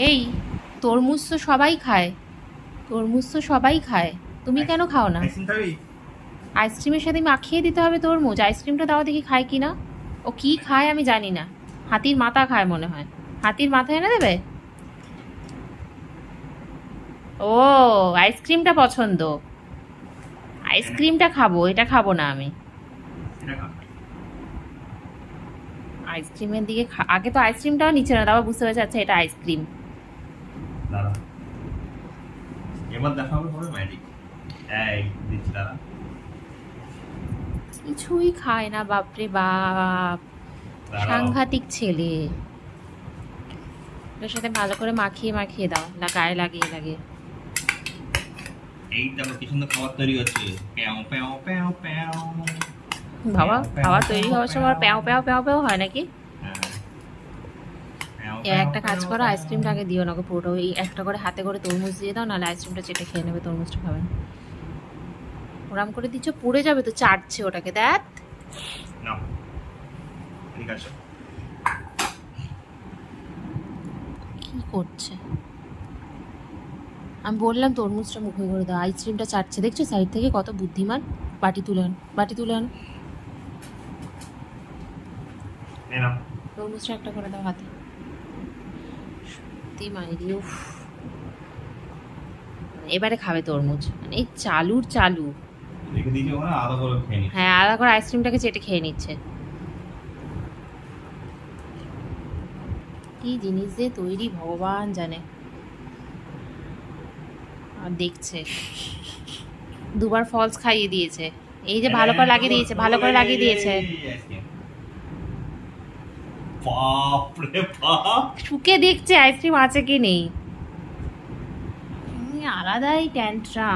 এই তরমুজ তো সবাই খায়, তরমুজ তো সবাই খায়, তুমি কেন খাও না? আইসক্রিম খাবি? আইসক্রিমের সাথে মাখিয়ে দিতে হবে তরমুজ। আইসক্রিমটা দাও দেখি খায় কি না। ও কি খায় আমি জানি না। হাতির মাথা খায় মনে হয়। হাতির মাথা এনে দেবে? ও, আইসক্রিমটা পছন্দ। আইসক্রিমটা খাবো, এটা খাবো না আমি। এটা খা। আইসক্রিমের দিকে আগে তো আইসক্রিমটাও নিচ্ছে না, তারপর বুঝতে পেরেছে আচ্ছা এটা আইসক্রিম। দাঁড়া, এবার দেখাবো হবে ম্যাজিক। এই দিচ্ছি, দাঁড়া। কিছুই খায় না, বাপরে বাপ, দাঁড়াও। সাংঘাতিক ছেলে। ওটার সাথে ভালো করে মাখিয়ে মাখিয়ে দাও, গায়ে লাগিয়ে লাগিয়ে। এই দেখো কি সুন্দর খাবার তৈরি হচ্ছে। প্যাও প্যাও প্যাও প্যাও। বাবা, খাবার তৈরি হওয়ার সময় প্যাও প্যাও প্যাও প্যাও হয় নাকি? হ্যাঁ। প্যাও এ প্যাও একটা কাজ প্যাও করো, প্যাও। আইসক্রিমটা আগে দিও না গো পুরোটা, ওই একটা করে হাতে করে তরমুজ দিয়ে দাও, নাহলে আইসক্রিমটা চেটে খেয়ে নেবে, তরমুজটা খাবে না। ওরাম করে দিচ্ছ, পুড়ে যাবে তো, চাটছে ওটাকে, দেখ নাও, ঠিক আছে। কি করছে। আমি বললাম তরমুজটা মুখে করে দাও, আইসক্রিমটা চাটছে, দেখছো সাইড থেকে কত বুদ্ধিমান। বাটি তুলে আন, বাটি তুলে আন। এই নাও। তরমুজটা একটা করে দাও হাতে। সত্যি মাইরি, উফ। এবারে খাবে তরমুজ, মানে এই চালুর চালু। রেখে দিয়েছি ওখানে, আলাদা করে খেয়ে নিচ্ছি। হ্যাঁ, আলাদা করে আইসক্রিমটাকে চেটে খেয়ে নিচ্ছে। কি জিনিস দিয়ে তৈরি ভগবান জানে। আর দেখছে, দুবার ফলস খাইয়ে দিয়েছে। এই যে ভালো করে লাগিয়ে দিয়েছে, ভালো করে লাগিয়ে দিয়েছে। বাপ রে বাপ। শুকে দেখছে আইসক্রিম আছে কি নেই। আলাদাই ট্যান্ট্রাম।